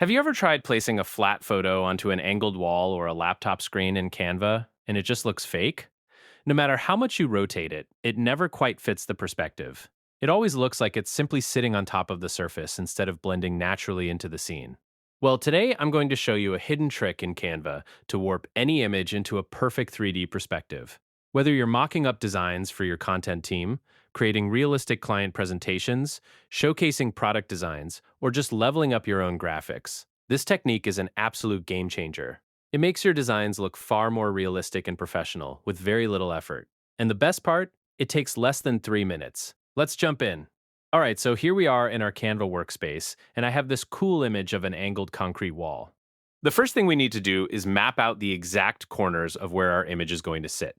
Have you ever tried placing a flat photo onto an angled wall or a laptop screen in Canva and it just looks fake? No matter how much you rotate it, it never quite fits the perspective. It always looks like it's simply sitting on top of the surface instead of blending naturally into the scene. Well, today I'm going to show you a hidden trick in Canva to warp any image into a perfect 3D perspective. Whether you're mocking up designs for your content team, creating realistic client presentations, showcasing product designs, or just leveling up your own graphics, this technique is an absolute game changer. It makes your designs look far more realistic and professional with very little effort. And the best part? It takes less than 3 minutes. Let's jump in. All right, so here we are in our Canva workspace, and I have this cool image of an angled concrete wall. The first thing we need to do is map out the exact corners of where our image is going to sit.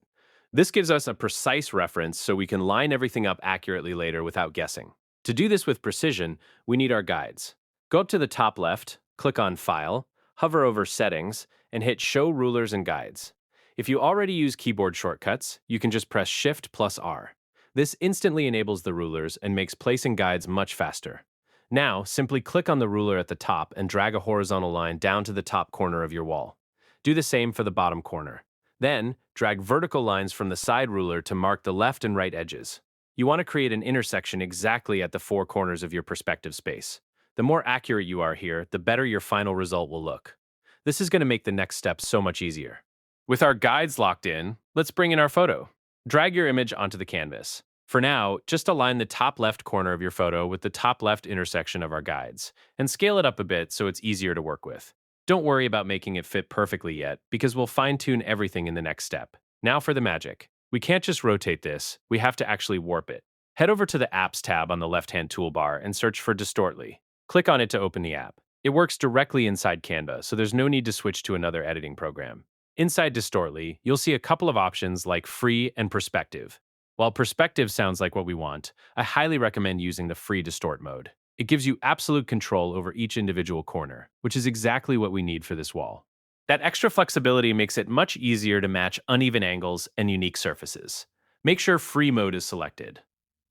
This gives us a precise reference so we can line everything up accurately later without guessing. To do this with precision, we need our guides. Go up to the top left, click on File, hover over Settings, and hit Show Rulers and Guides. If you already use keyboard shortcuts, you can just press Shift plus R. This instantly enables the rulers and makes placing guides much faster. Now, simply click on the ruler at the top and drag a horizontal line down to the top corner of your wall. Do the same for the bottom corner. Then, drag vertical lines from the side ruler to mark the left and right edges. You want to create an intersection exactly at the four corners of your perspective space. The more accurate you are here, the better your final result will look. This is going to make the next step so much easier. With our guides locked in, let's bring in our photo. Drag your image onto the canvas. For now, just align the top left corner of your photo with the top left intersection of our guides, and scale it up a bit so it's easier to work with. Don't worry about making it fit perfectly yet, because we'll fine-tune everything in the next step. Now for the magic. We can't just rotate this, we have to actually warp it. Head over to the Apps tab on the left-hand toolbar and search for Distortly. Click on it to open the app. It works directly inside Canva, so there's no need to switch to another editing program. Inside Distortly, you'll see a couple of options like Free and Perspective. While Perspective sounds like what we want, I highly recommend using the Free Distort mode. It gives you absolute control over each individual corner, which is exactly what we need for this wall. That extra flexibility makes it much easier to match uneven angles and unique surfaces. Make sure Free mode is selected.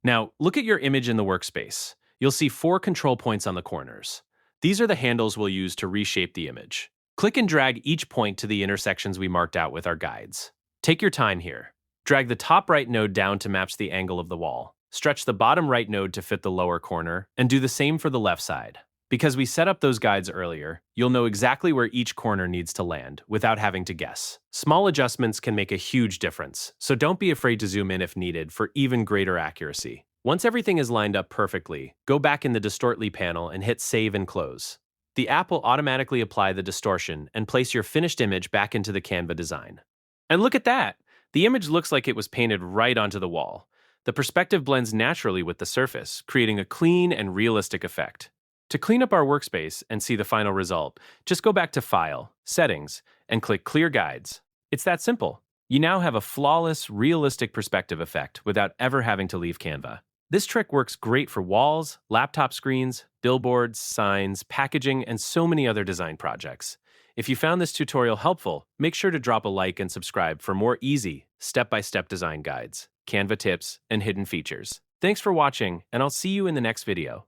Now, look at your image in the workspace. You'll see 4 control points on the corners. These are the handles we'll use to reshape the image. Click and drag each point to the intersections we marked out with our guides. Take your time here. Drag the top right node down to match the angle of the wall. Stretch the bottom right node to fit the lower corner, and do the same for the left side. Because we set up those guides earlier, you'll know exactly where each corner needs to land without having to guess. Small adjustments can make a huge difference, so don't be afraid to zoom in if needed for even greater accuracy. Once everything is lined up perfectly, go back in the Distortly panel and hit Save and Close. The app will automatically apply the distortion and place your finished image back into the Canva design. And look at that! The image looks like it was painted right onto the wall. The perspective blends naturally with the surface, creating a clean and realistic effect. To clean up our workspace and see the final result, just go back to File, Settings, and click Clear Guides. It's that simple. You now have a flawless, realistic perspective effect without ever having to leave Canva. This trick works great for walls, laptop screens, billboards, signs, packaging, and so many other design projects. If you found this tutorial helpful, make sure to drop a like and subscribe for more easy, step-by-step design guides, Canva tips, and hidden features. Thanks for watching, and I'll see you in the next video.